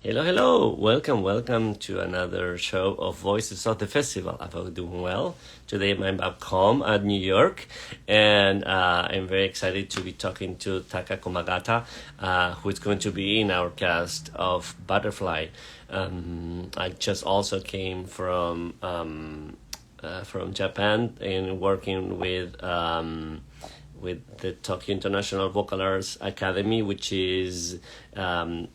Hello, hello. Welcome to another show of Voices of the Festival. I hope doing well. Today I'm back home at New York, and I'm very excited to be talking to Taka Komagata, who is going to be in our cast of Butterfly. I just also came from Japan and working with the Tokyo International Vocal Arts Academy, which is a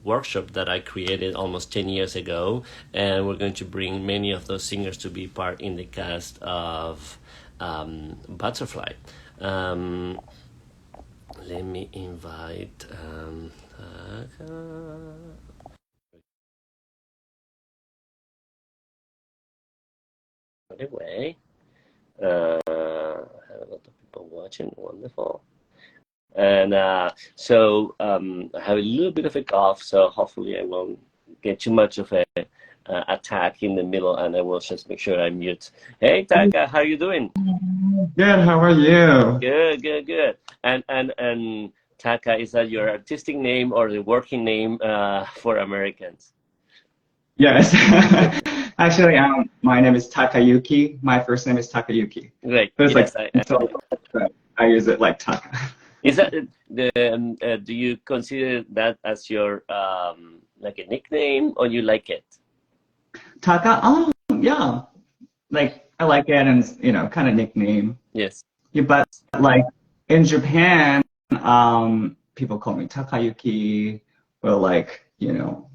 workshop that I created almost 10 years ago. And we're going to bring many of those singers to be part in the cast of Butterfly. Let me invite Taka. Anyway, I have a lot of people watching. Wonderful. And I have a little bit of a cough, so hopefully I won't get too much of a attack in the middle, and I will just make sure I mute. Hey, Taka, how are you doing? Good, how are you? Good, good, good. And Taka, is that your artistic name or the working name for Americans? Yes. Actually, my name is Takayuki. My first name is Takayuki. Great. But it's like, Yes, so I use it like Taka. is that do you consider that as your like a nickname, or you like it? Taka, oh, yeah. Like, I like it and, kind of nickname. Yes. Yeah, but like in Japan, people call me Takayuki or like,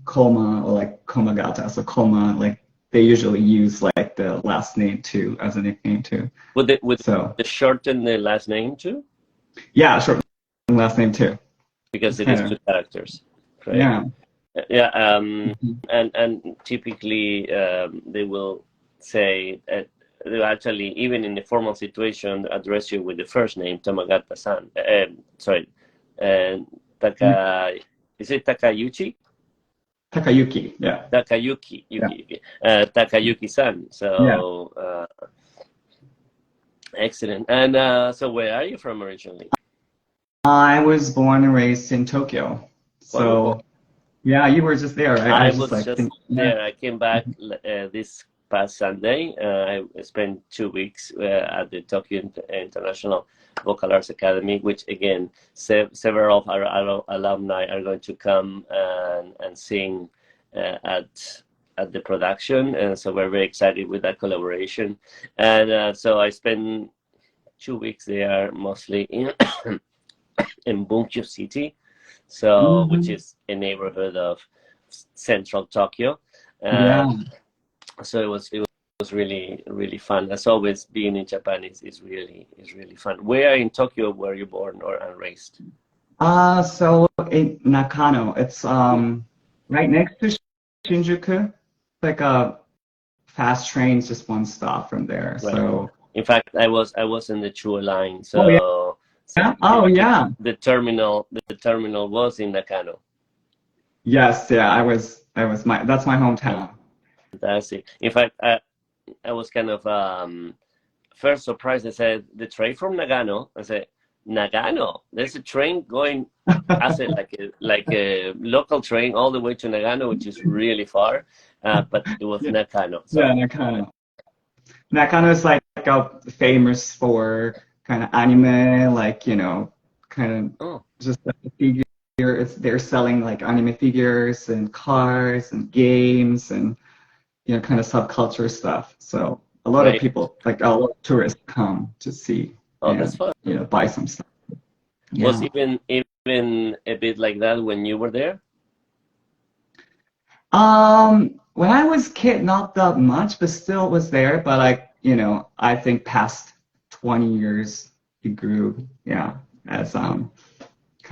Koma or like Komagata. So Koma, like they usually use like the last name too as a nickname too. Would So the shorten the last name too? yeah, short last name too. Because It's it is kind two of, characters, right? yeah. Yeah. Mhm. And typically they will say they actually, even in the formal situation, address you with the first name, Tamagata-san. Sorry, and Taka. Is it Takayuchi? Takayuki, yeah. Takayuki, Yeah. Takayuki-san. Yeah. So excellent. And so, where are you from originally? I was born and raised in Tokyo. Wonderful. So, yeah, you were just there, right? I I was just was like, just yeah. there. I came back this past Sunday. I spent 2 weeks at the Tokyo International Vocal Arts Academy, which again, several of our alumni are going to come and sing at the production, and so we're very excited with that collaboration. And so I spent 2 weeks there, mostly in in Bunkyo City, so which Hmm. is a neighborhood of central Tokyo. Yeah. So it was really fun. As always, being in Japan is really fun. Where in Tokyo were you born or and raised? So in Nakano, it's right next to Shinjuku. Like a fast train's just one stop from there. Right. So, In fact, I was in the Chuo line, oh yeah. so Oh yeah. the terminal was in Nakano. Yes, yeah, I was that's my hometown. Fantastic. In fact, I was kind of first surprised. I said, the train from Nagano. I said, Nagano? There's a train going, I said, like a local train all the way to Nagano, which is really far. But it was Yeah, Nakano. yeah, So Nakano. Nakano is like famous for kind of anime, like, kind of oh, just like the figure. They're selling like anime figures and cars and games and, kind of subculture stuff. So a lot of great. people, like a lot of tourists come to see Oh, that's and, fun. buy some stuff. Was Yeah. even a bit like that when you were there? When I was kid, not that much, but still was there. But like, I think past 20 years, it grew, yeah, as kind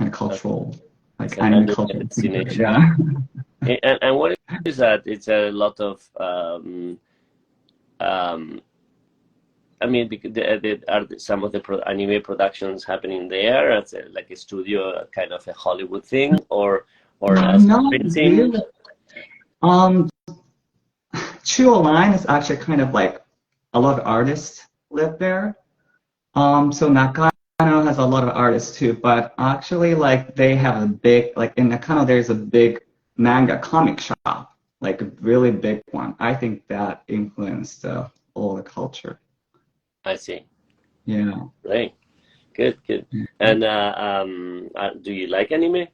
of As, cultural, as like an anime anime culture center. destination. Yeah. And what is that? It's a lot of um, I mean, because are some of the anime productions happening there as like a studio, kind of a Hollywood thing, or as Not printing? really. Um, Chuo Line is actually kind of like a lot of artists live there. So Nakano has a lot of artists too, but actually like they have a big, like in Nakano there's a big manga comic shop, like a really big one. I think that influenced all the culture. I see. Yeah. Right. Good, good. And do you like anime?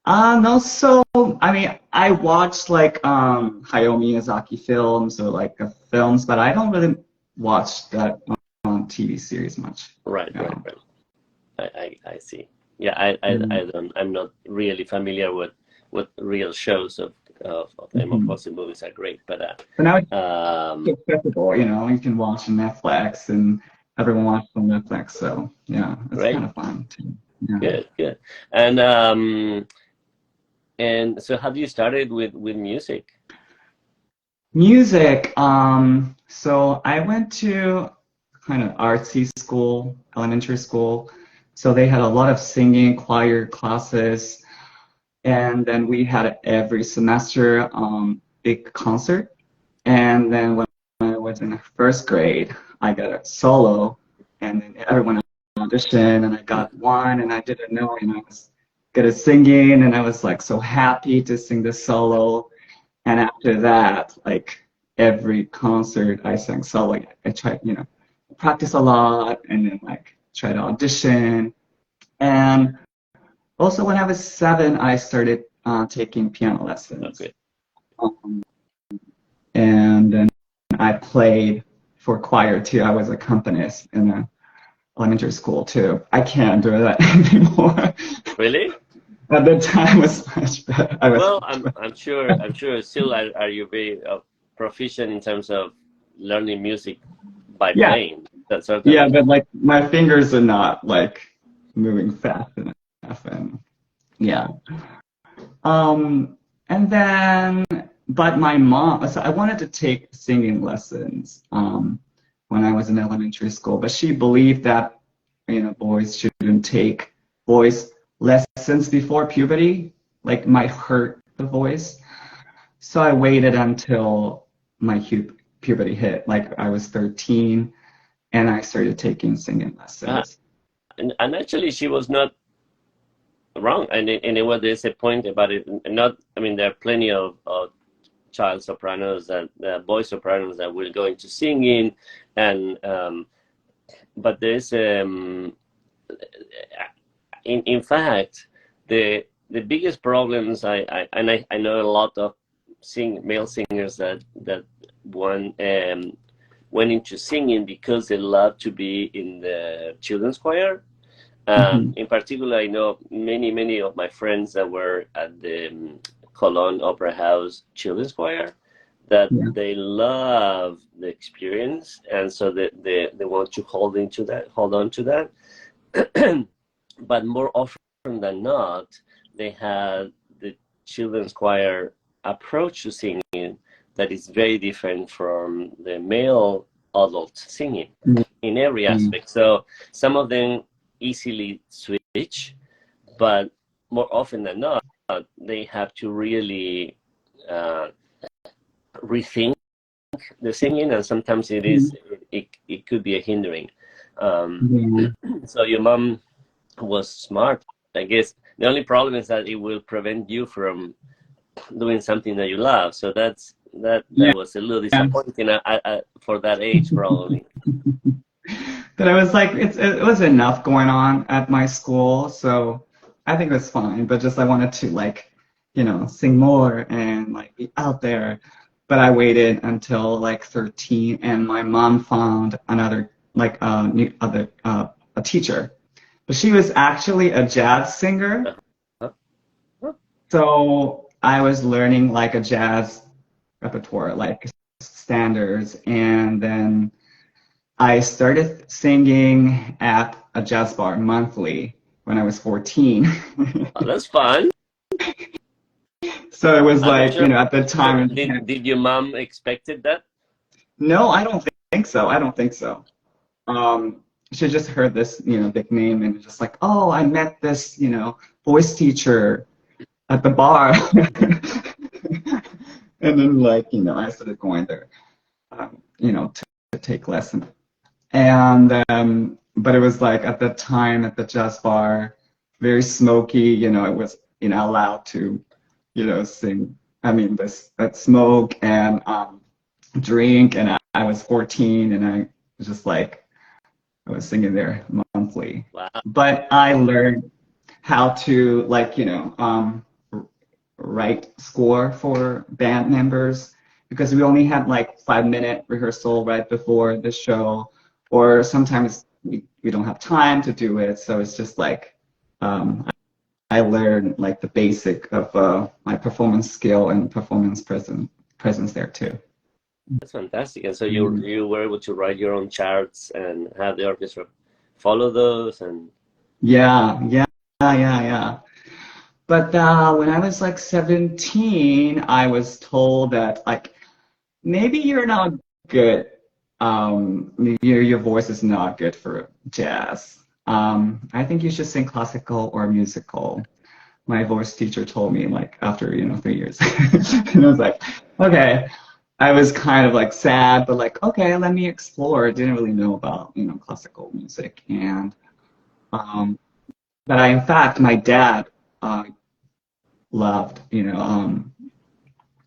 No, so I mean, I watch like Hayao Miyazaki films or like films, but I don't really watch that TV series much. Right, right, Yeah. right. I see. Yeah, I don't. I'm not really familiar with what real shows of Emma Mm-hmm. Frost movies are great, but But now it's um, accessible, you know, you can watch on Netflix and everyone watches on Netflix, so yeah, it's kind great, of fun too. Yeah. good, good. And and so have you started with music? Music, so I went to kind of artsy school, elementary school, so they had a lot of singing, choir classes, and then we had every semester big concert. And then when I was in first grade, I got a solo, and then everyone auditioned, and I got one, and I didn't know, and I was good at singing, and I was like so happy to sing the solo. And after that, like every concert, I sang solo. I tried, you know, practice a lot, and then like try to audition. And also, when I was 7, I started taking piano lessons. Okay. Um, and then I played for choir too. I was a accompanist in a elementary school too. I can't do that anymore. Really? At the time, it was much better. I was Well, much better. I'm sure. Still, are you very proficient in terms of learning music by Yeah, playing? That's yeah, certainly. but like my fingers are not like moving fast enough, and yeah. Um, and then, but my mom, so I wanted to take singing lessons when I was in elementary school, but she believed that, you know, boys shouldn't take voice lessons before puberty, like might hurt the voice. So I waited until my puberty hit, like I was 13, and I started taking singing Uh, lessons. and actually, she was not wrong, and it was there's a point about it. Not, I mean, there are plenty of child sopranos and boy sopranos that will go into singing, and but there's in fact the biggest problems I know a lot of male singers that one went into singing because they love to be in the children's choir. Hmm. In particular, I know many of my friends that were at the Cologne Opera House Children's Choir that Yeah. they love the experience, and so they want to hold on to that. But more often than not, they had the children's choir approach to singing that is very different from the male adult singing in every Yeah. aspect. So some of them easily switch, but more often than not, they have to really uh, rethink the singing, and sometimes it could be a hindering. Um, Yeah. so your mom was smart, I guess. The only problem is that it will prevent you from doing something that you love. So that Yeah. was a little disappointing for that age, probably. But I was like, it was enough going on at my school, so I think it was fine. But just I wanted to like, you know, sing more and like be out there. But I waited until like 13, and my mom found another like a teacher. But she was actually a jazz singer, Uh-huh. so I was learning like a jazz repertoire, like standards, and then I started singing at a jazz bar monthly when I was 14. Oh, that's fun. So it was I'm not like, sure. you know, at the time in Japan. Did your mom expected that? No, I don't think so. I don't think so. She just heard this, you know, big name and just like, oh, I met this, you know, voice teacher at the bar. And then like, you know, I started going there, you know, to take lessons. And but it was like at the time at the jazz bar, very smoky. You know, allowed to, sing. I mean, this smoke and drink, and I was 14, and I was just like, I was singing there monthly. Wow. But I learned how to write score for band members because we only had like 5 minute rehearsal right before the show, or sometimes we don't have time to do it. So it's just like I learned like the basic of my performance skill and performance presence there too. That's fantastic. And so Mm. you were able to write your own charts and have the orchestra follow those and Yeah. But when I was like 17, I was told that like maybe you're not good. Maybe your voice is not good for jazz. I think you should sing classical or musical. My voice teacher told me like after 3 years, and I was like, okay. I was kind of like sad, but like okay, let me explore. Didn't really know about classical music, and um, but in fact, my dad loved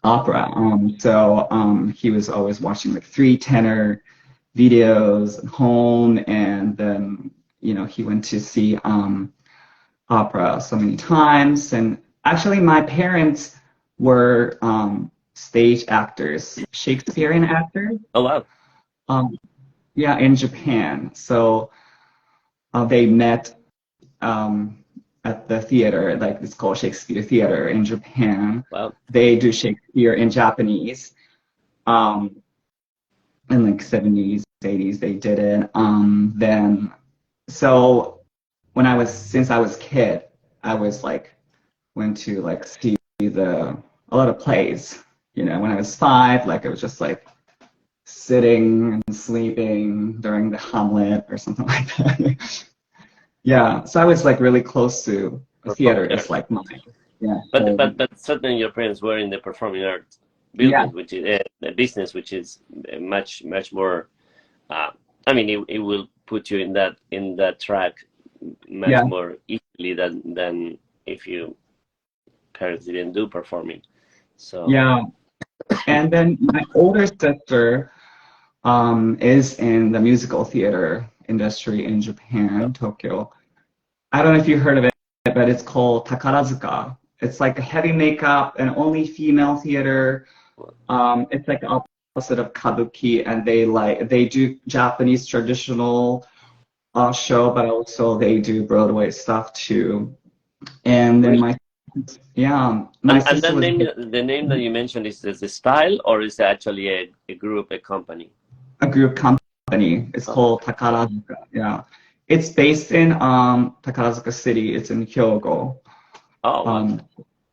opera. So he was always watching like three tenor videos at home, and then he went to see opera so many times. And actually, my parents were stage actors, Shakespearean actors. oh wow. Um, yeah, in Japan. So they met at the theater, like it's called Shakespeare Theater in Japan. Wow. They do Shakespeare in Japanese. Um, in like 70s, 80s, they did it. Then, so since I was a kid, I was like, went to like see a lot of plays. When I was 5, like I was just like sitting and sleeping during the Hamlet or something like that. Yeah, so I was like really close to a theater. Performing It's arts. like my But certainly your parents were in the performing arts yeah, building, which is a business, which is much more. Uh, I mean, it will put you in that track much yeah, more easily than if you parents didn't do performing. So yeah. And then my older sister is in the musical theater industry in uh, Japan, Tokyo. I don't know if you heard of it, but it's called Takarazuka. It's like a heavy makeup and only female theater. It's like the opposite of kabuki, and they do Japanese traditional show, but also they do Broadway stuff too. And then really, my and sister that was name, the name that you mentioned, is this the style or is it actually a group, a company? a group company. It's Oh, called Takarazuka. Yeah, it's based in Takarazuka City. It's in Hyogo. oh wow. Um,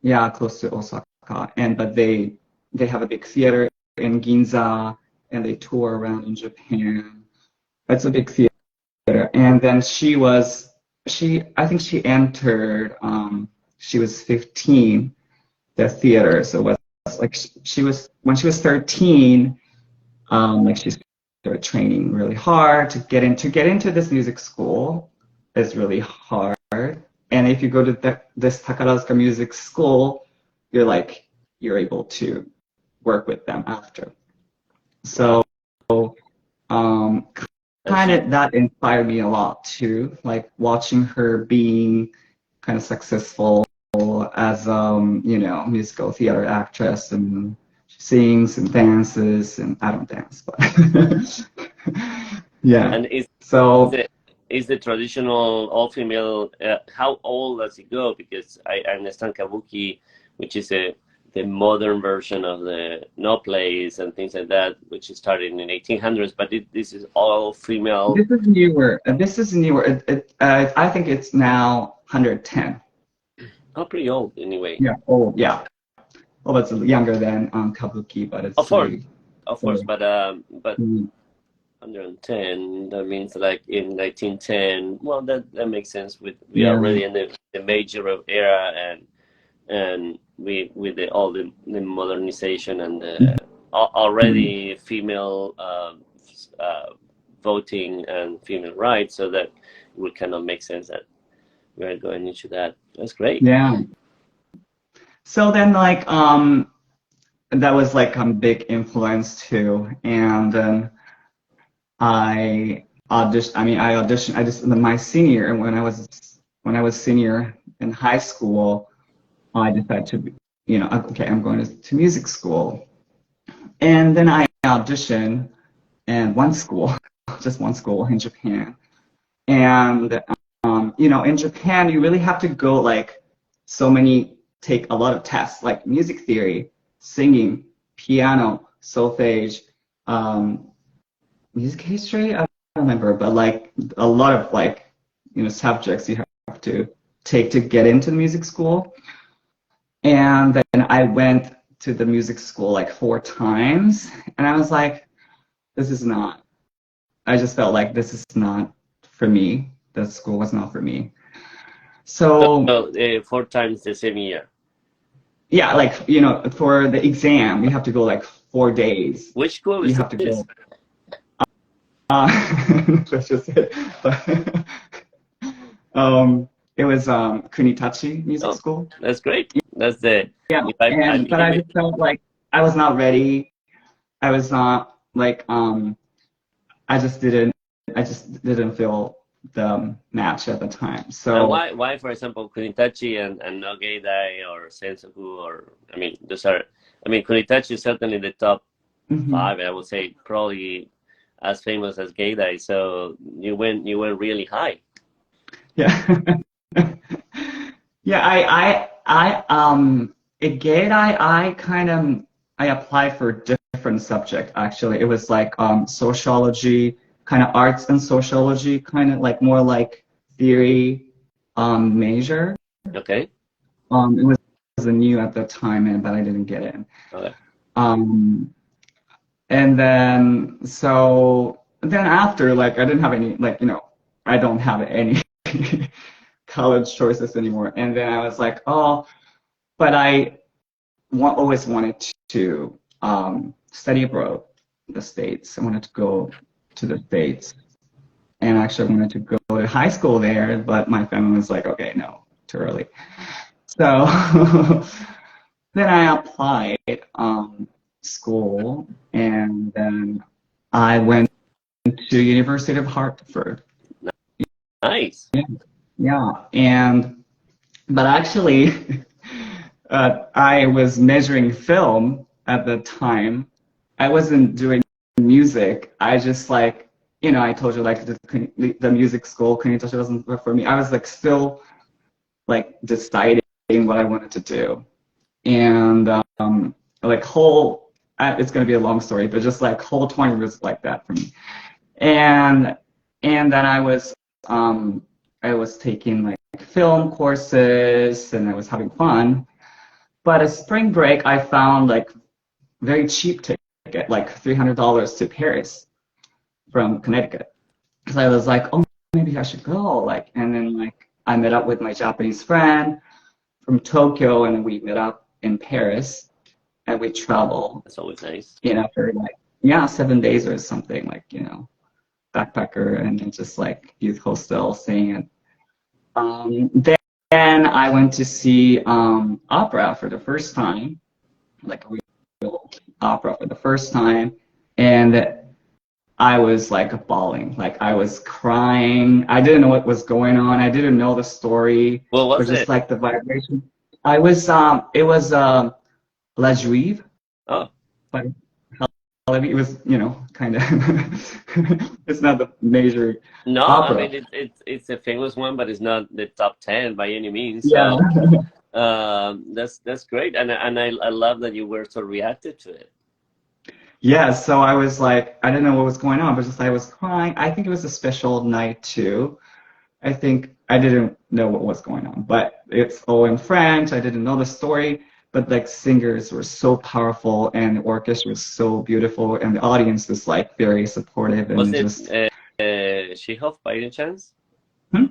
yeah, close to Osaka. And but they have a big theater in Ginza, and they tour around in Japan. It's a big theater. And then I think she entered. She was 15. The theater. So it was like she was when she was 13. Like she started training really hard to get into this music school is really hard. And if you go to this Takarazuka music school, you're able to work with them after. Wow. So um, And kind she of that inspired me a lot too, like watching her being kind of successful as musical theater actress, and she sings and dances, and I don't dance, but yeah. and is So the is the traditional all female, how old does it go? Because I understand kabuki, which is the modern version of the no plays and things like that, which started in 1800s, but this is all female. this is newer. This is newer. I think it's now 110. Oh, pretty old anyway. Yeah. Oh, yeah. Well, it's younger than kabuki, but Of it's course, really of course, old. but Mm. 110, that means like in 1910. Well, that makes sense. We are Yeah. already in the major era, and we with all the modernization and the Mhm. already female uh, voting and female rights, so that would kind of make sense that we're going into that. That's great. Yeah. So then like that was like a big influence too. And then I auditioned I just my senior when I was senior in high school, I decided to okay, I'm going to music school. And then I auditioned in one school, just one school in Japan. And in Japan, you really have to go like take a lot of tests, like music theory, singing, piano, solfege, um, music history. I don't remember, but like a lot of like subjects you have to take to get into the music school. And then I went to the music school like 4 times, and I was like, this is not. I just felt like this is not for me. The school was not for me. So So 4 times the same year. yeah, like for the exam, you have to go like 4 days. Which school You is have to this? go. That's just it. But it was Kunitachi Music Oh, School. that's great. That's the Yeah, if I and but I just felt like I was not ready. I was not like I just didn't feel the match at the time. and So why for example Kunitachi and no Gaidai or Sensoku or I mean those are I mean Kunitachi is certainly the top mhm. five, I would say probably as famous as Gaydai. So you went really high. Yeah. Yeah, again, I kind of, I applied for a different subject, actually. It was like, sociology, kind of arts and sociology, kind of like more like theory, major. Okay. It was a new at the time, but I didn't get in. Okay. Um, and then after, like, I didn't have any, like, I don't have any college choices anymore. And then I was like, oh, but always wanted to study abroad in the States. I wanted to go to the States. And actually, I wanted to go to high school there, but my family was like, okay, no, too early. So then I applied school, and then I went to University of Hartford. Nice. Yeah, yeah. But actually, I was measuring film at the time. I wasn't doing music. I just like, I told you like the music school, Kunitoshi wasn't for me. I was like still like deciding what I wanted to do. And like it's gonna be a long story, but just like whole 20 was like that for me. And then I was taking like film courses and I was having fun. But a spring break, I found like very cheap ticket, like $300 to Paris from Connecticut. So I was like, oh, maybe I should go. Like, and then like I met up with my Japanese friend from Tokyo, and we met up in Paris, and we traveled, That's always nice. for like 7 days or something, like backpacker and then just like youth hostel staying at. Then I went to see opera for the first time, like a real opera for the first time, and I was like bawling, like I was crying. I didn't know what was going on. I didn't know the story, What or was just it? like the vibration. It was La Juive, Oh, but it was kind of it's not the major no, I opera. mean it's a famous one, but it's not the top 10 by any means. Yeah. So that's great, and I love that you were so reactive to it. Yeah, so I was like, I didn't know what was going on, but just I was crying. I think it was a special night too. I think I didn't know what was going on, but it's all in French. I didn't know the story, but like singers were so powerful and the orchestra was so beautiful and the audience was like very supportive Was and it just Chekhov by any chance? hmm?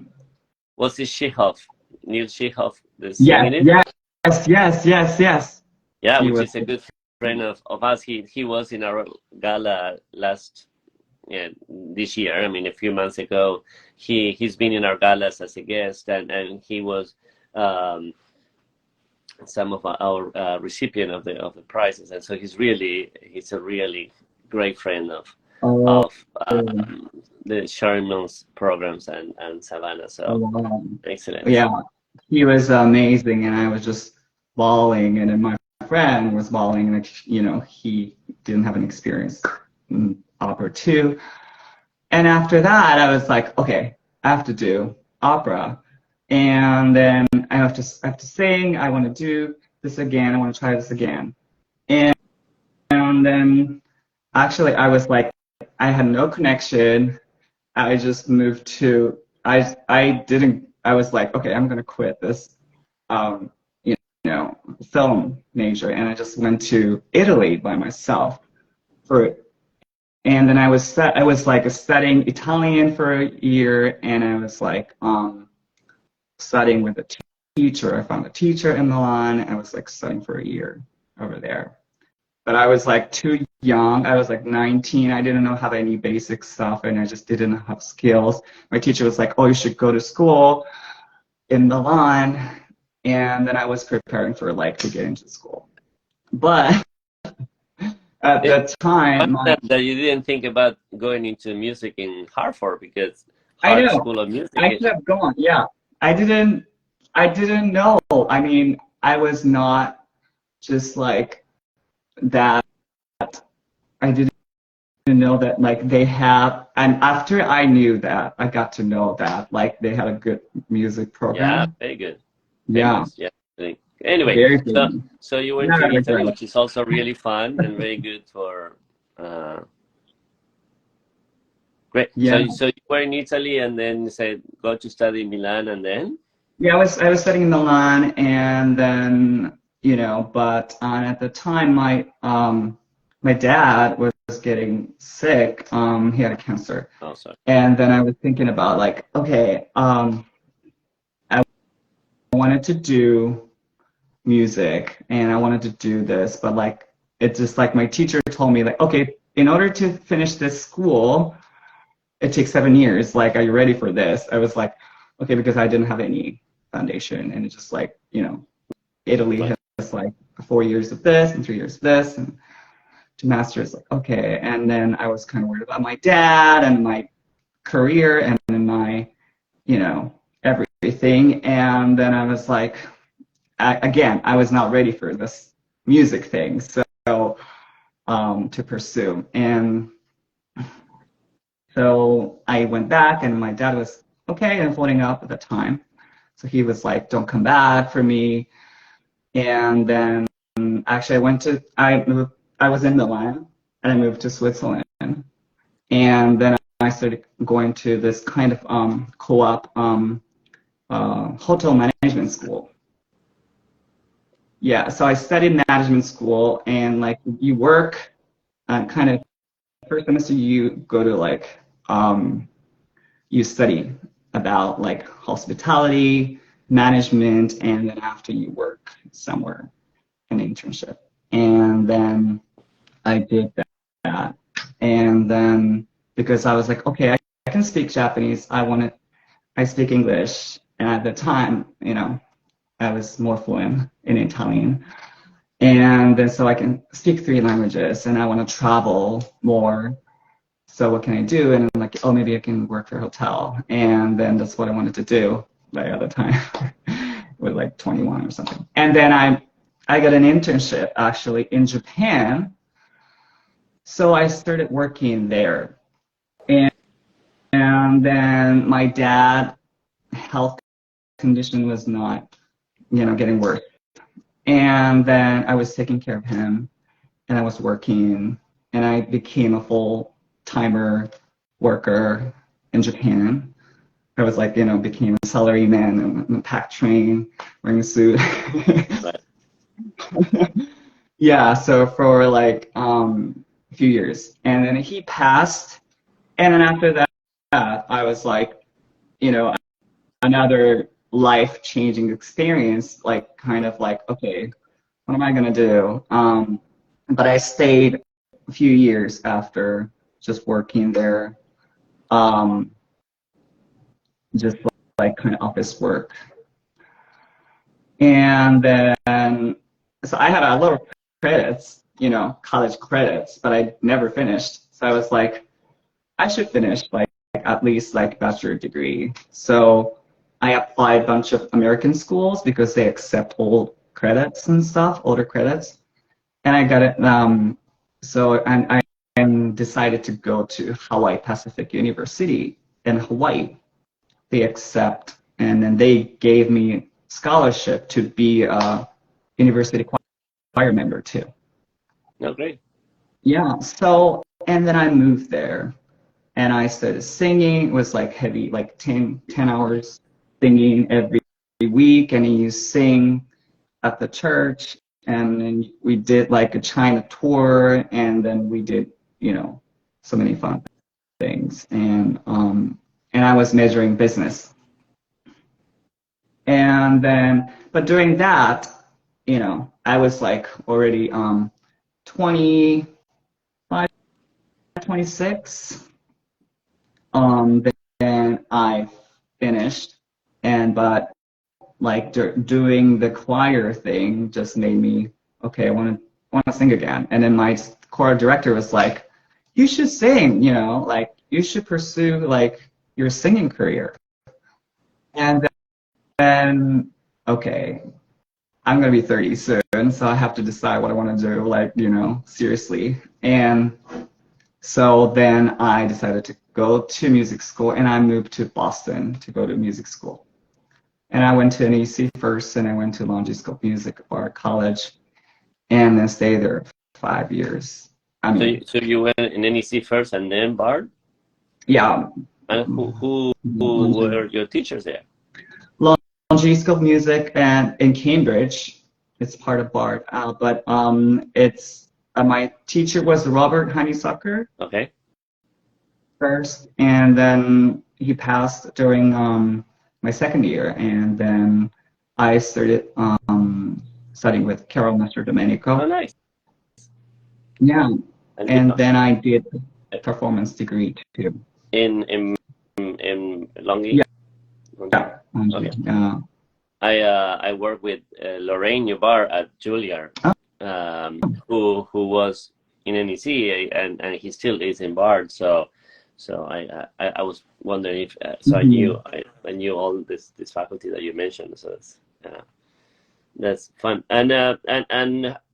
Was it Chekhov, Neil Chekhov, the Yes, singing it? yes, yes, yes, yes. Yeah, He which was is a good friend of us. He was in our gala last yeah, this year. I mean, a few months ago, he's been in our galas as a guest, and he was um, some of our recipient of the prizes, and so he's a really great friend Oh, of the Sharon Mills programs and Savannah. So wow. excellent. Yeah, he was amazing, and I was just bawling, and then my friend was bawling, like, he didn't have an experience in opera too. And after that, I was like, okay, I have to do opera. And then I have to sing. I want to do this again. I want to try this again. And then actually, I was like, I had no connection. I just moved to, I didn't, I was like, okay, I'm going to quit this, um, you film major. And I just went to Italy by myself for and then I was like studying Italian for a year, and I was like studying with a teacher. I found a teacher in Milan. I was like studying for a year over there. But I was like too young. I was like 19. I didn't know how any basic stuff, and I just didn't have skills. My teacher was like, "Oh, you should go to school in Milan," and then I was preparing for like to get into school. But at It, that time, that you didn't think about going into music in Hartford, because I Hart know School of Music I is, could have gone. Yeah, I didn't. I didn't know. I mean, I was not just like that. I didn't know that like they have. And after I knew that, I got to know that like they had a good music yeah, program. very good, Yeah, famous. Yeah. Anyway, very so good. so you went Not to a Italy, regret. which is also really fun and very good for. Uh, Great. Yeah, So you were in Italy, and then you said go to study in Milan, and then. yeah. I was studying in Milan, and then but at the time my dad was getting sick. He had a cancer. Oh, sorry. And then I was thinking about like, okay, I wanted to do music and I wanted to do this, but like it's just like my teacher told me like, okay, in order to finish this school, it takes 7 years. Like, are you ready for this? I was like, okay, because I didn't have any foundation, and it's just like, Italy Right. has like 4 years of this and 3 years of this, and to master's like, okay. And then I was kind of worried about my dad and my career and then my you know, everything. And then I was like, again, I was not ready for this music thing, so to pursue. And so I went back, and my dad was okay and floating up at the time. So he was like, "Don't come back for me." And then actually, I was in Milan, and I moved to Switzerland. And then I started going to this kind of co-op hotel management school. Yeah, so I studied management school, and like you work kind of first semester you go to like you study about like hospitality management, and then after you work somewhere an internship. And then I did that, and then because I was like, okay, I can speak Japanese, I speak English, and at the time, I was more fluent in Italian. And then so I can speak 3 languages, and I want to travel more. So what can I do? And I'm like, oh, maybe I can work for a hotel. And then that's what I wanted to do by other time, with like 21 or something. And then I got an internship actually in Japan. So I started working there. And, and then my dad health condition was not, getting worse. And then I was taking care of him, and I was working, and I became a full timer worker in Japan. I was like, became a salaryman and a pack train, wearing a suit. Right. Yeah, so for like a few years. And then he passed, and then after that, I was like, you know, another life-changing experience, like kind of like, okay, what am I gonna do? But I stayed a few years after just working there, just like kind of office work. And then, so I had a lot of credits, college credits, but I never finished. So I was like, I should finish like at least like bachelor degree. So I applied a bunch of American schools because they accept old credits and stuff, older credits. And I got it. So I decided to go to Hawaii Pacific University in Hawaii. They accept, and then they gave me scholarship to be a university choir member too. No, great. Yeah. So and then I moved there, and I started singing. It was like heavy, like 10 hours singing every week, and you sing at the church, and then we did like a China tour, and then we did, so many fun things, and I was measuring business, and then, but during that, I was like already 25, 26. Then I finished, but doing the choir thing just made me okay. I want to sing again. And then my choir director was like, "You should sing. Like you should pursue like your singing career." And then okay, I'm gonna be 30 soon, so I have to decide what I want to do. Like seriously. And so then I decided to go to music school, and I moved to Boston to go to music school. And I went to NEC first, and I went to Longy School of Music Art College, and then stayed there 5 years. I So mean, so you went in NEC first and then Bard? yeah, And who Longy were your teachers there? School of Music and in Cambridge. It's part of Bard, but it's my teacher was Robert Honeysucker Okay. first, and then he passed during my second year, and then I started studying with Carol Master Oh, Domenico. nice. Yeah, And and then I did performance degree too. in Longy? Yeah, Longy? yeah, Okay. yeah. I work with Lorraine Yubar at Juilliard, who was in NEC and he still is in Bard. So I was wondering if so Mhm. I knew all this faculty that you mentioned. So that's fun and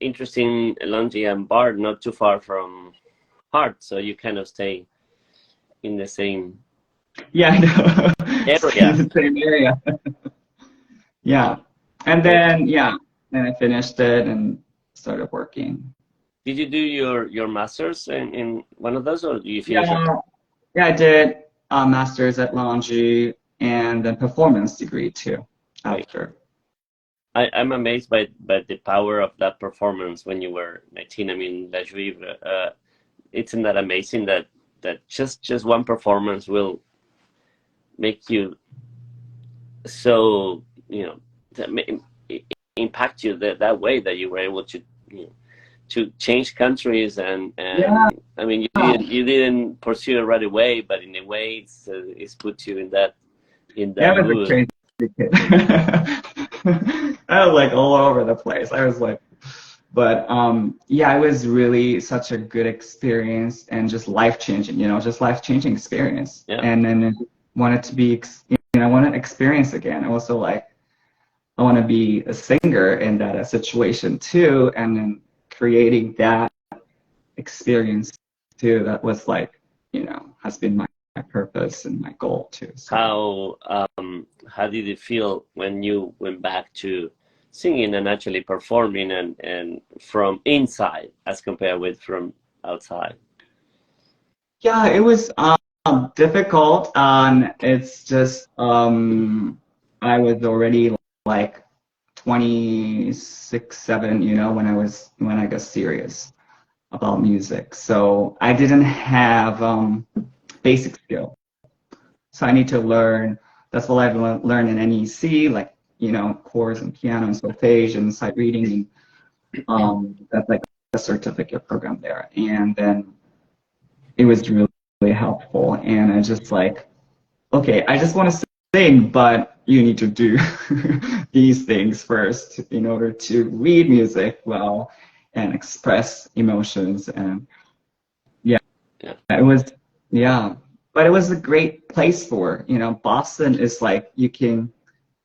interesting. Longy and Bard not too far from Hart, so you kind of stay in the same Yeah, I know. Stay in area. the same area. Yeah, and Right. then I finished it and started working. Did you do your masters in one of those, or do you finish it? Yeah, yeah, I did a master's at Longy and then performance degree too Right. after. I'm amazed by the power of that performance when you were 19. I mean, La Juive, isn't that amazing that just one performance will make you so, that impact you that way that you were able to, to change countries Yeah, and I mean you didn't pursue it right away, but in a way it's put you in yeah, that I was a mood. crazy kid. I was like all over the place. I was like, but yeah, it was really such a good experience and just life changing, just life changing experience. Yeah. And then wanted to be, I want to experience again. Also, like, I want to be a singer in that situation too, and then creating that experience too. That was like, has been my purpose and my goal too. So. How did it feel when you went back to singing and actually performing and from inside as compared with from outside? Yeah, it was difficult. It's just I was already like 26, 7, when I got serious about music. So I didn't have basic skill. So I need to learn. That's what I've learned in NEC, like chords and piano and solfege and sight reading. And, that's like a certificate program there, and then it was really helpful. And I just like, okay, I just want to sing, but you need to do these things first in order to read music well and express emotions. And yeah, Yeah. it was, yeah, but it was a great place for, Boston is like you can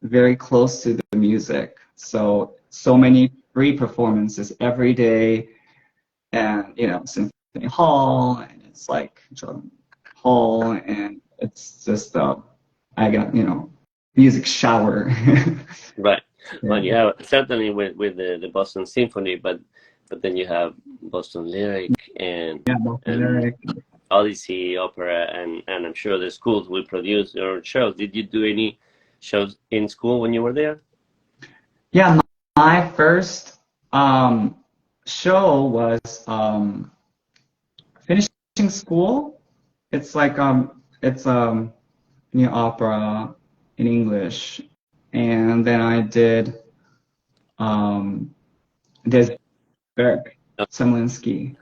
very close to the music. So many free performances every day, and symphony hall, and it's like drum hall, and it's just I got music shower. Right. Yeah, Well, you have certainly with the Boston Symphony, but then you have Boston Lyric yeah, Boston and Lyric. Odyssey Opera, and I'm sure the schools will produce your shows. Did you do any shows in school when you were there? Yeah, my first show was finishing school. It's like it's opera in English, and then I did Des Berg No. Semlinsky.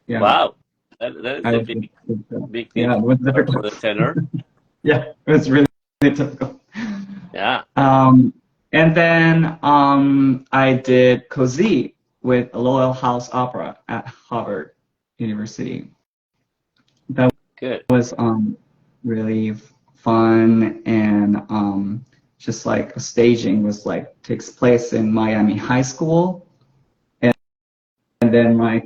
Yeah, Wow, that is I a did, big thing yeah, it was for difficult. the tenor. Yeah, it was really difficult. Yeah, Um, and then I did Cozy with Loyal House Opera at Harvard University. That good. was really fun, and just like staging was like takes place in Miami High School, and then my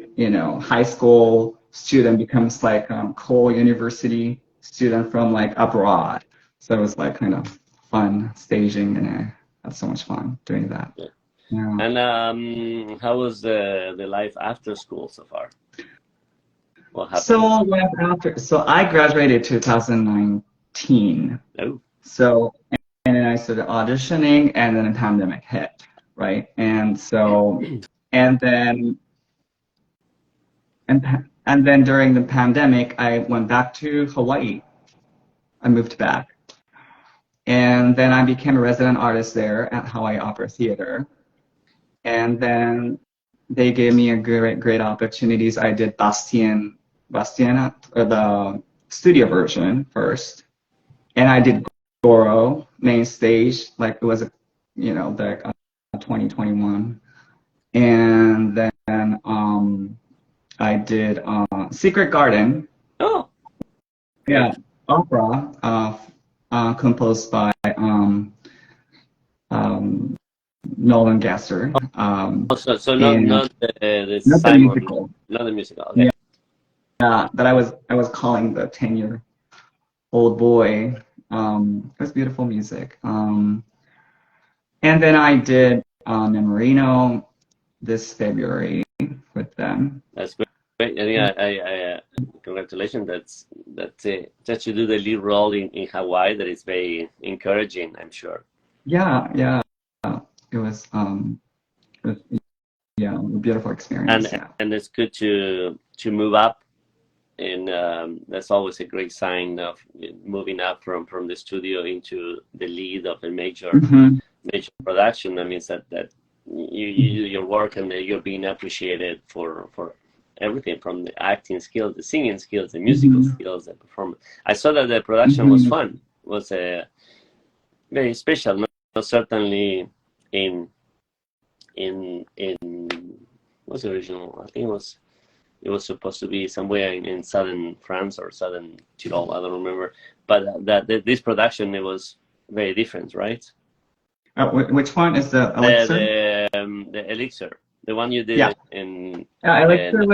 high school student becomes like Cole University student from like abroad. So it was like kind of fun staging, and I had so much fun doing that. Yeah. Yeah. And how was the life after school so far? What happened? So I graduated 2019. Oh, So and then I started auditioning, and then the pandemic hit, right? And then and then during the pandemic, I went back to Hawaii. I moved back. And then I became a resident artist there at Hawaii Opera Theater. And then they gave me a great opportunities. I did Bastiana, or the studio version first. And I did Goro main stage, like it was the 2021. And then I did Secret Garden. oh, Yeah, great. opera composed by um, Nolan Gasser, Oh, so and not the not the Simon, musical. not the musical. Okay. Yeah, that I was calling the 10-year-old boy. It was beautiful music. And then I did Memorino this February with them. That's great. I think congratulations. That you do the lead role in Hawaii. That is very encouraging, I'm sure. Yeah, yeah. It was yeah, a beautiful experience. Yeah. And it's good to move up, and that's always a great sign of moving up from the studio into the lead of a Hmm. major production. That means that you do your work, and that you're being appreciated for everything from the acting skills, the singing skills, the musical Hmm. skills, the performance. I saw that the production was Hmm. fun, was very special. Not certainly in what's the original? I think it was supposed to be somewhere in southern France or southern Tyrol. I don't remember. But this production, it was very different, right? Which one is the Elixir? The Elixir, the one you Yeah, did in Elixir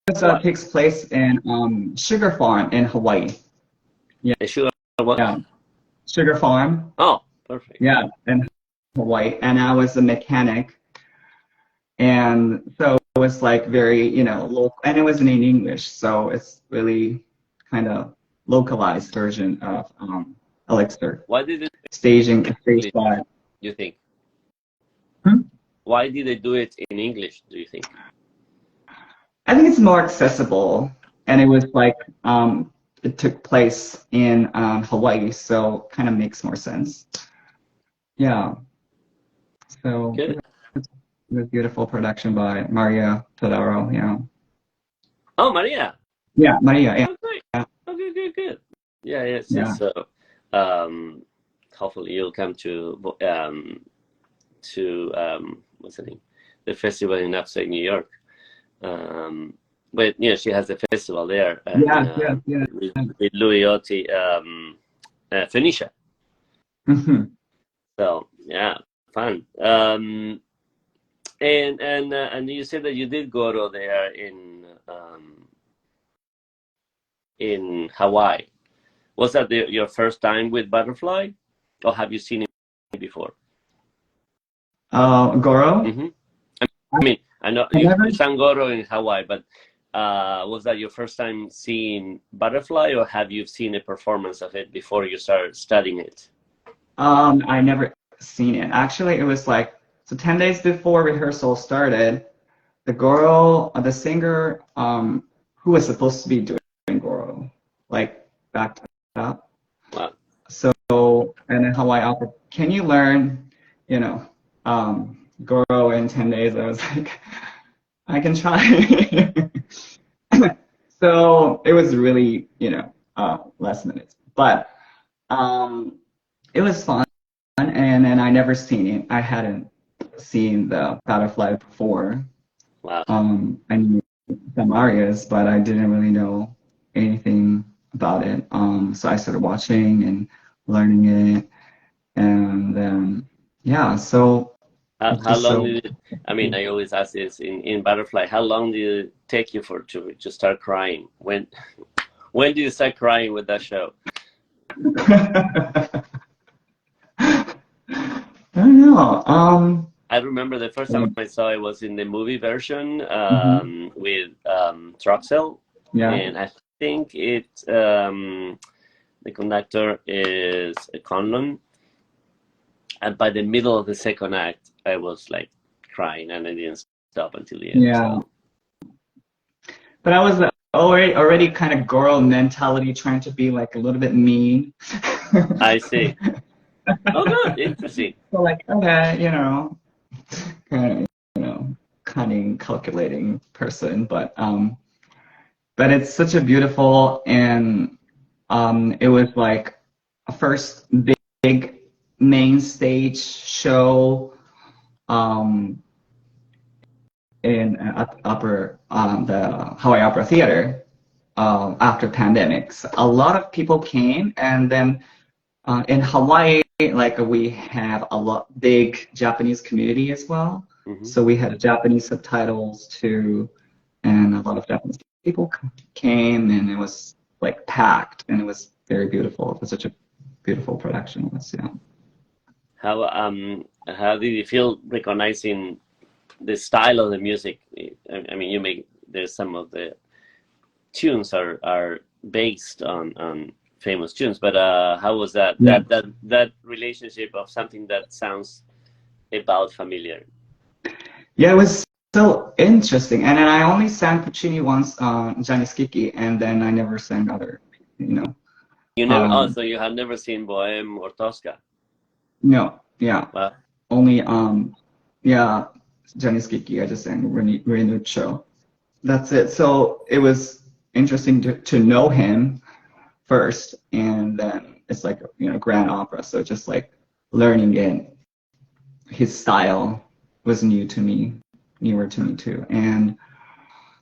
Hawaii. takes place in Sugar Farm in Hawaii. Yeah, The sugar what? yeah, Sugar Farm. Oh, perfect. Yeah, in Hawaii, and I was a mechanic, and so it was like very local, and it was in English, so it's really kind of localized version of Elixir. Why did it Staged English, by. do you think? Hmm? Why did they do it in English, do you think? I think it's more accessible, and it was like it took place in Hawaii, so kind of makes more sense. Yeah, so Good. it was beautiful production by Maria Todaro. Oh, Maria. Yeah, Maria. Oh, great. Yeah, Okay, good. Yeah, yes. yeah. So, hopefully you'll come to to what's the name, the festival in upstate New York. But yeah, she has a festival there, and Yeah. with Louis Otti, Phoenicia. Hmm. So yeah, fun. And you said that you did go to there in Hawaii. Was that your first time with Butterfly, or have you seen it before? Goro? Hmm. I mean, I know I never. you sang Goro in Hawaii, but was that your first time seeing Butterfly, or have you seen a performance of it before you started studying it? I never seen it. Actually, it was like so 10 days before rehearsal started, the Goro, the singer, who was supposed to be doing Goro, like backed up. Wow. So, and in Hawaii Opera, can you learn, you know, Goro in 10 days? I was like, I can try. So it was really, last minute, but it was fun. And then I never seen it. I hadn't seen the Butterfly before. Wow. I knew some arias, but I didn't really know anything about it. So I started watching and learning it, and yeah, so it's How just long so. did it, I mean, I always ask this in Butterfly, how long did it take you to start crying? When did you start crying with that show? I don't know. I remember the first time Like, I saw it was in the movie version mhm, with Troxel, yeah, and I think the conductor is a Conlon, and by the middle of the second act, I was like crying, and I didn't stop until the end. yeah. So But I was already kind of girl mentality, trying to be like a little bit mean. I see. Oh, good, interesting. So like, okay, kind of, cunning, calculating person, but it's such a beautiful and it was like a first big main stage show um in the Hawaii Opera Theater after pandemics. A lot of people came, and then in Hawaii, like we have a lot big Japanese community as well. Hmm. So we had Japanese subtitles too, and a lot of Japanese people came, and it was like packed, and it was very beautiful. It was such a beautiful production. It was, yeah. How did you feel recognizing the style of the music? I mean, there's some of the tunes are based on famous tunes, but how was Yeah. that relationship of something that sounds about familiar? Yeah, it was so interesting. And then I only sang Puccini once, Gianni Schicchi, and then I never sang other, you know. You never, oh, Um, so you have never seen Bohème or Tosca? no, yeah, Well, only, yeah, Gianni Schicchi. I just sang Renuccio. That's it. So it was interesting to know him first, and then it's like, grand opera. So just like learning it, his style was newer to me too.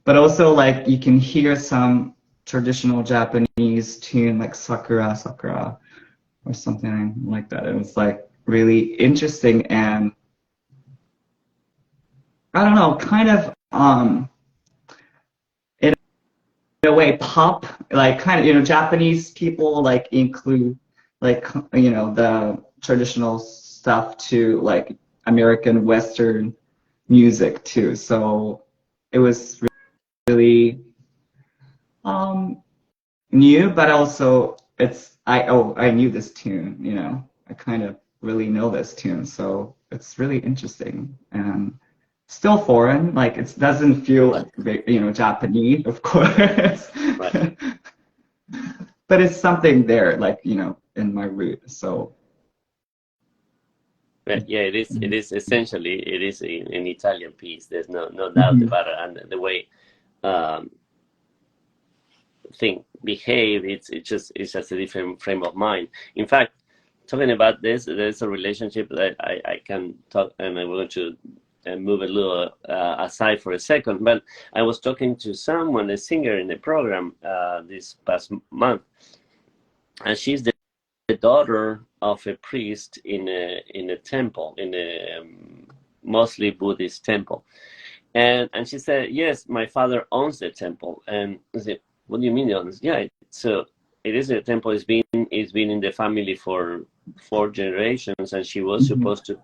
But also like you can hear some traditional Japanese tune like Sakura Sakura or something like that. It was like really interesting and I don't know, kind of in a way pop, like kind of, Japanese people like include like, the traditional stuff to like American Western music too. So it was really um new, but also I knew this tune, I kind of really know this tune, so it's really interesting and still foreign. Like it doesn't feel right, like Japanese, of course, right. but it's something there, like in my root. So But yeah, it is essentially it is an Italian piece. There's no doubt mhm. about it, and the way um, thing behave, it's just a different frame of mind. In fact, talking about this, there's a relationship that I can talk, and I'm going to move a little aside for a second. But I was talking to someone, a singer in the program this past month, and she's the daughter of a priest in a temple, in a mostly Buddhist temple. And she said, yes, my father owns the temple. And I said, what do you mean he owns? Yeah, so it is a temple. It's been in the family for 4 generations, and she was supposed to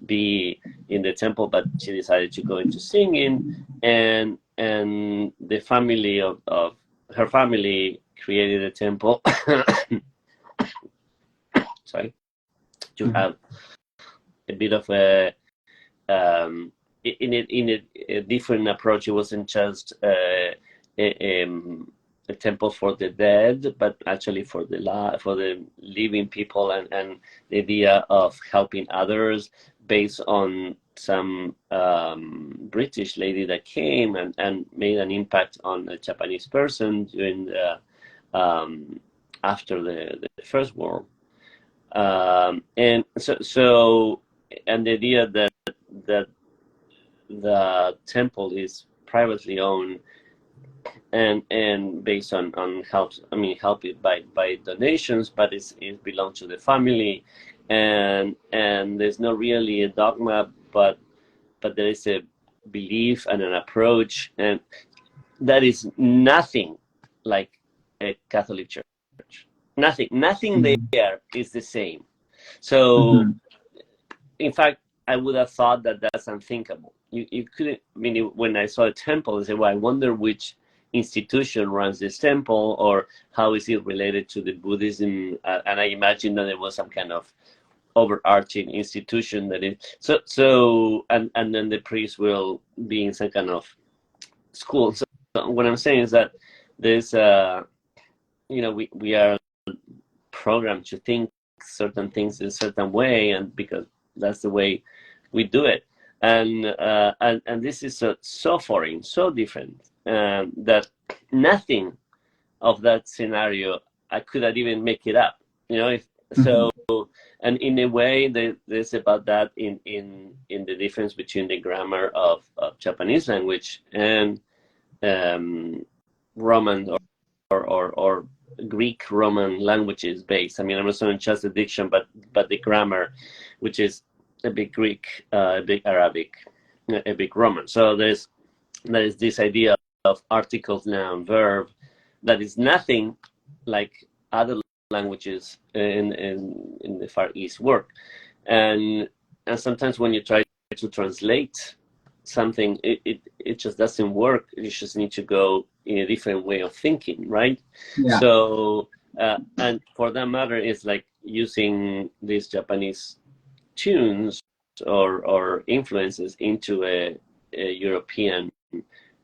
be in the temple, but she decided to go into singing, and the family of her family created a temple sorry, to have a bit of a in a different approach. It wasn't just a temple for the dead, but actually for the living people, and the idea of helping others based on some British lady that came and made an impact on a Japanese person during after the First World. And so and the idea that the temple is privately owned and based on help by donations, but it belongs to the family, and there's not really a dogma, but there is a belief and an approach, and that is nothing like a Catholic church. Nothing there is the same. So in fact, I would have thought that that's unthinkable. You couldn't. I mean, when I saw a temple, I said, "Well, I wonder which institution runs this temple, or how is it related to the Buddhism?" And I imagined that there was some kind of overarching institution that it. So and then the priest will be in some kind of school. So what I'm saying is that there's we are programmed to think certain things in a certain way, and because that's the way we do it, and this is so foreign, so different, that nothing of that scenario I could not even make it up, so. And in a way, there's about that in the difference between the grammar of Japanese language and Roman or Greek Roman languages based. I mean, I'm not saying just the diction, but the grammar, which is a bit Greek, a bit Arabic, a bit Roman. So there is this idea of articles, noun, verb, that is nothing like other languages in the Far East work, and sometimes when you try to translate something, it just doesn't work. You just need to go in a different way of thinking, right? Yeah. So and for that matter, it's like using these Japanese tunes or influences into a European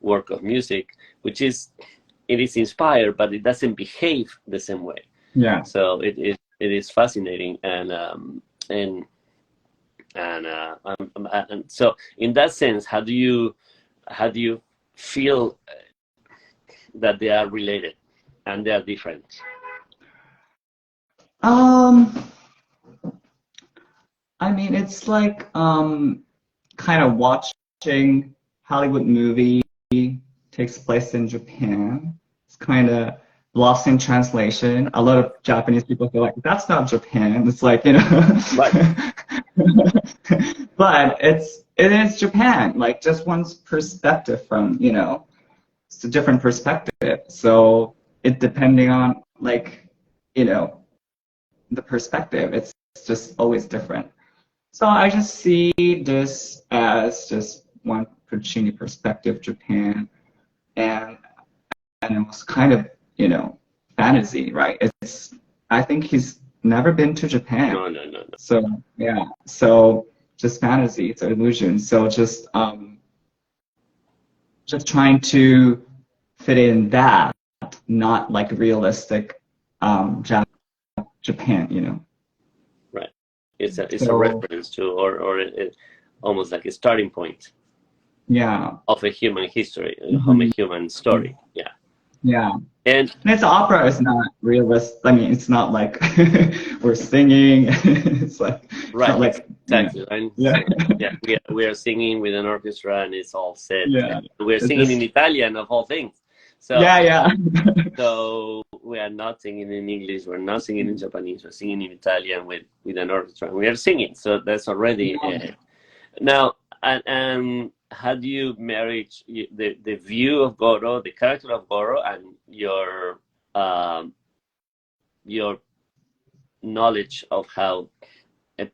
work of music, which is inspired, but it doesn't behave the same way. Yeah. So it is fascinating, and so in that sense, how do you feel that they are related and they are different? I mean, it's like kind of watching Hollywood movie takes place in Japan. It's kind of lost in translation. A lot of Japanese people feel like that's not Japan. It's like, Right. But it is Japan. Like just one's perspective from, it's a different perspective. So it depending on like, the perspective, it's just always different. So I just see this as just one Puccini perspective, Japan, and it was kind of, fantasy, right? I think he's never been to Japan. No. So yeah, so just fantasy, it's an illusion. So just trying to fit in that, not like realistic Japan, Right. It's a reference to or almost like a starting point. Yeah. Of a human history, of a human story. Yeah. Yeah. And And it's opera is not realistic. I mean, it's not like we're singing. It's right, not like, you know, exactly. And yeah, so yeah, we are singing with an orchestra, and it's all set. yeah. We're It's singing just, in Italian of all things. So yeah, yeah. so we are not singing in English. We're not singing in Japanese. We're singing in Italian with an orchestra. We are singing. So that's already now. And how do you marry the view of Goro, the character of Goro, and um, your knowledge of how a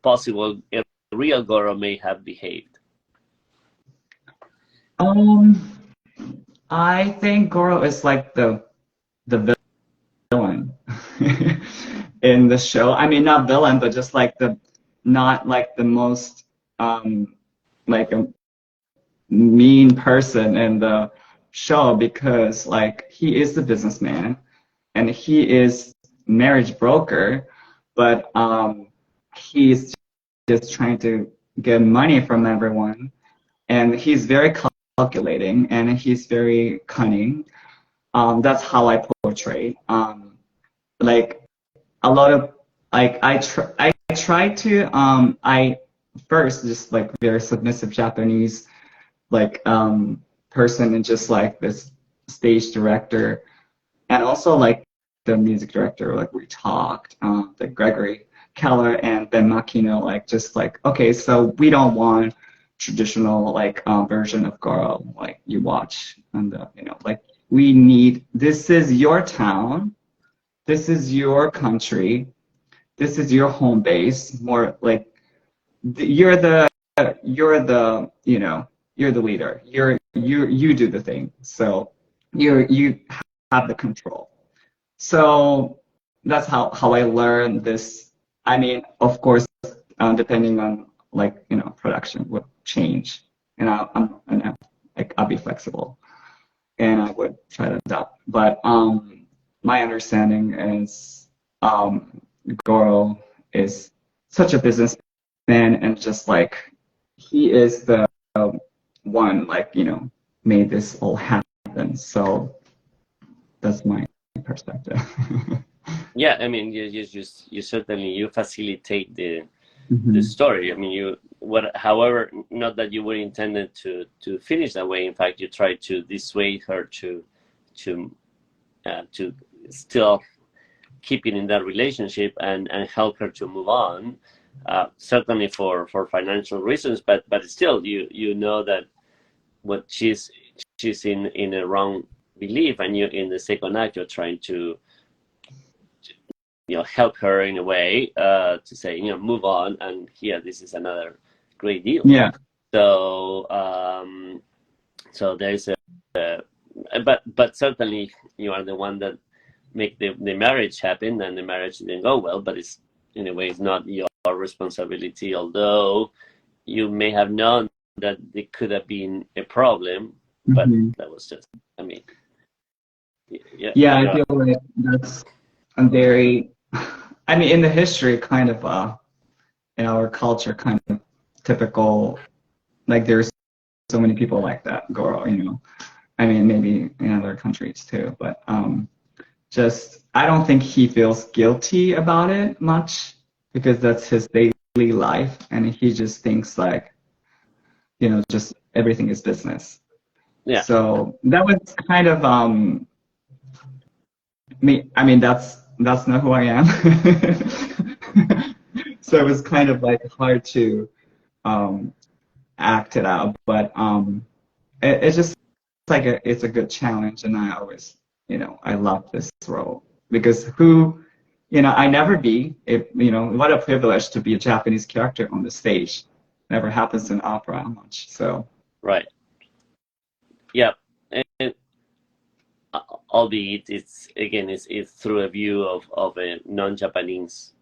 real Goro may have behaved? Um, I think Goro is like the villain in the show. I mean, not villain, but just like the not like the most like a mean person in the show because like he is the businessman and he is marriage broker, but he's just trying to get money from everyone, and he's very calculating and he's very cunning. That's how I portray. Like a lot of like I try to I first just like very submissive Japanese like person and just like this stage director and also like the music director like we talked like Gregory Keller and Ben Makino like just like okay so we don't want traditional like version of Garo like you watch and you know like we need this is your town, this is your country, this is your home base more like you're the you know you're the leader, you do the thing so you have the control. So that's how I learned this. I mean, of course, depending on like you know production would change, and like I'll be flexible, and I would try to adapt. But my understanding is Goro is such a businessman, and just like he is the one like you know made this all happen. So that's my perspective. Yeah, I mean, you certainly you facilitate the Mhm. story. I mean, however, not that you were intended to finish that way. In fact, you tried to dissuade her to to still keep it in that relationship and help her to move on. Certainly for financial reasons, but still, you know that what she's in a wrong belief, and you in the second act you're trying to help her in a way to say move on, and here this is another great deal. Yeah. So so there's but certainly you are the one that make the marriage happen, and the marriage didn't go well, but it's in a way it's not your responsibility, although you may have known that it could have been a problem, but Mhm. that was just, I mean, yeah, Yeah, I yeah, feel like that's a very, I mean, in the history, kind of, in our culture, kind of typical, like there's so many people like that, Goro, you know. I mean, maybe in other countries too, but just, I don't think he feels guilty about it much because that's his daily life, and he just thinks like, you know, just everything is business. yeah. So that was kind of me. I mean, that's not who I am. So it was kind of like hard to um, act it out, but it's just like it's a good challenge, and I always, you know, I love this role because who, you know, I never be, if you know, what a privilege to be a Japanese character on the stage. Never happens in opera much, so. Right. Yeah. And albeit it's again it's through a view of a non-Japanese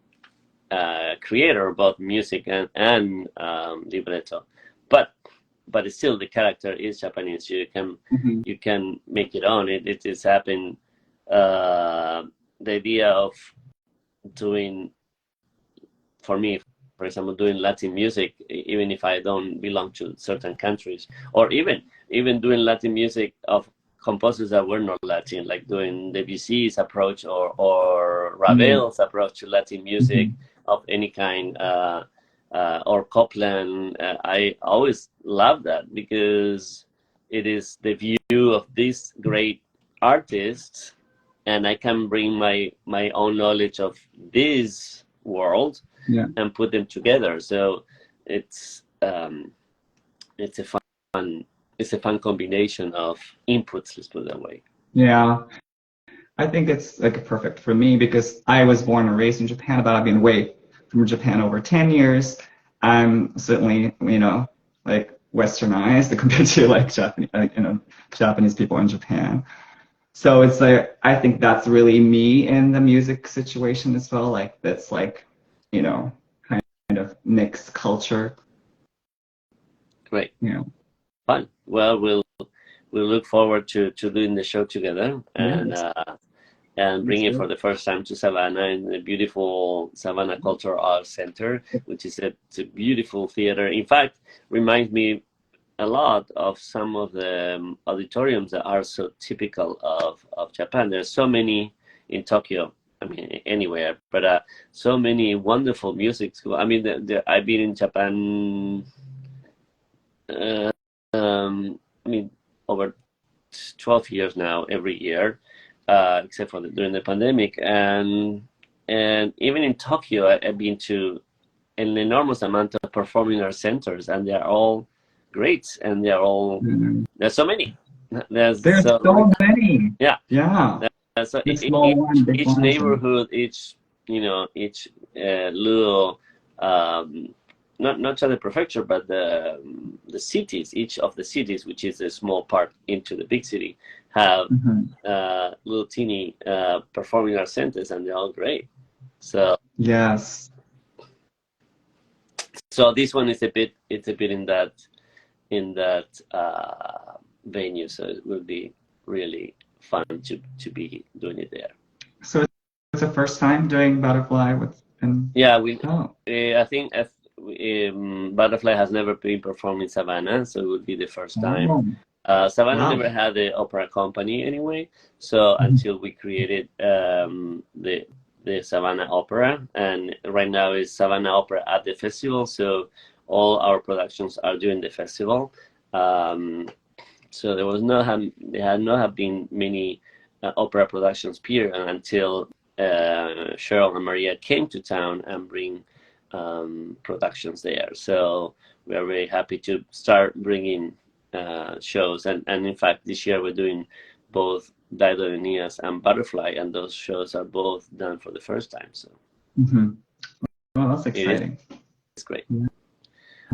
creator, both music and libretto, but still the character is Japanese. Mhm. You can make it on. It is happened. The idea of doing, for me, for example, doing Latin music, even if I don't belong to certain countries, or even doing Latin music of composers that were not Latin, like doing Debussy's approach or Mm. Ravel's approach to Latin music of any kind, or Copland. I always love that because it is the view of these great artists, and I can bring my own knowledge of this world Yeah. and put them together. So it's a fun it's a fun combination of inputs, let's put it that way. Yeah. I think it's like perfect for me because I was born and raised in Japan, but I've been away from Japan over 10 years. I'm certainly, like westernized compared to like Japanese, Japanese people in Japan. So it's like, I think that's really me in the music situation as well. Like that's like, kind of mixed culture. Great. Yeah. Fun. Well, we'll look forward to doing the show together, Yes. and Me bring it too. for the first time to Savannah in the beautiful Savannah Cultural Arts Center, which is it's a beautiful theater. In fact, reminds me a lot of some of the auditoriums that are so typical of Japan. There's so many in Tokyo, I mean anywhere, but so many wonderful music schools. I mean, I've been in Japan, I mean, over 12 years now, every year, except for during the pandemic, and even in Tokyo, I've been to an enormous amount of performing arts centers, and they're all great, and they're all Mhm. there's so many. There's There's so so many. yeah. Yeah. So The small one, big each ones, and neighborhood, each little, um, not just the prefecture, but the cities, each of the cities, which is a small part into the big city, have mhm. little teeny performing arts centers, and they're all great. So Yes. this one is it's a bit in that venue, so it will be really fun to be doing it there. So it's the first time doing butterfly with and Yeah, oh. I think Butterfly has never been performed in Savannah, so it would be the first time. Oh. Savannah Wow. never had the opera company anyway, so Mhm. until we created the Savannah Opera, and right now is Savannah Opera at the festival, so all our productions are during the festival. Um, so there had not have been many opera productions period until Cheryl and Maria came to town and bring productions there. So we are very happy to start bringing shows, and in fact this year we're doing both Dido and Aeneas and Butterfly, and those shows are both done for the first time. So Mhm. Well, that's it is exciting. it's great. Yeah.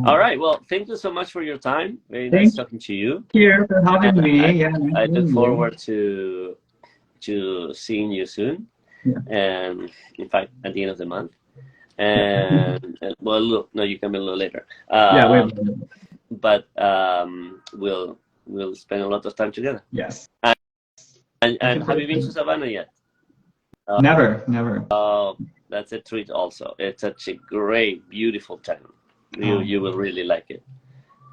All right. Well, thank you so much for your time. Very nice Thank talking to you. you for And having me. Yeah, nice I look meeting you. forward to seeing you soon, Yeah. and in fact at the end of the month. Yeah. And well, look, no, you come a little later. Yeah, wait. But we'll spend a lot of time together. Yes. And Looking have you forward been to to it. Savannah yet? Never, never. That's a treat. Also, it's such a great, beautiful town. Oh, You will really like it.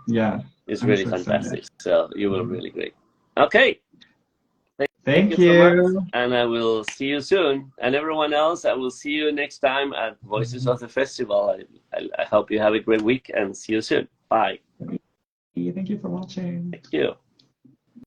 yeah. It's I'm really so excited. fantastic. So you will really great. Okay. Thank you Thank so much, you. and I will see you soon. And everyone else, I will see you next time at Voices of the Festival. I hope you have a great week, and see you soon. Bye. Thank you for watching. Thank you.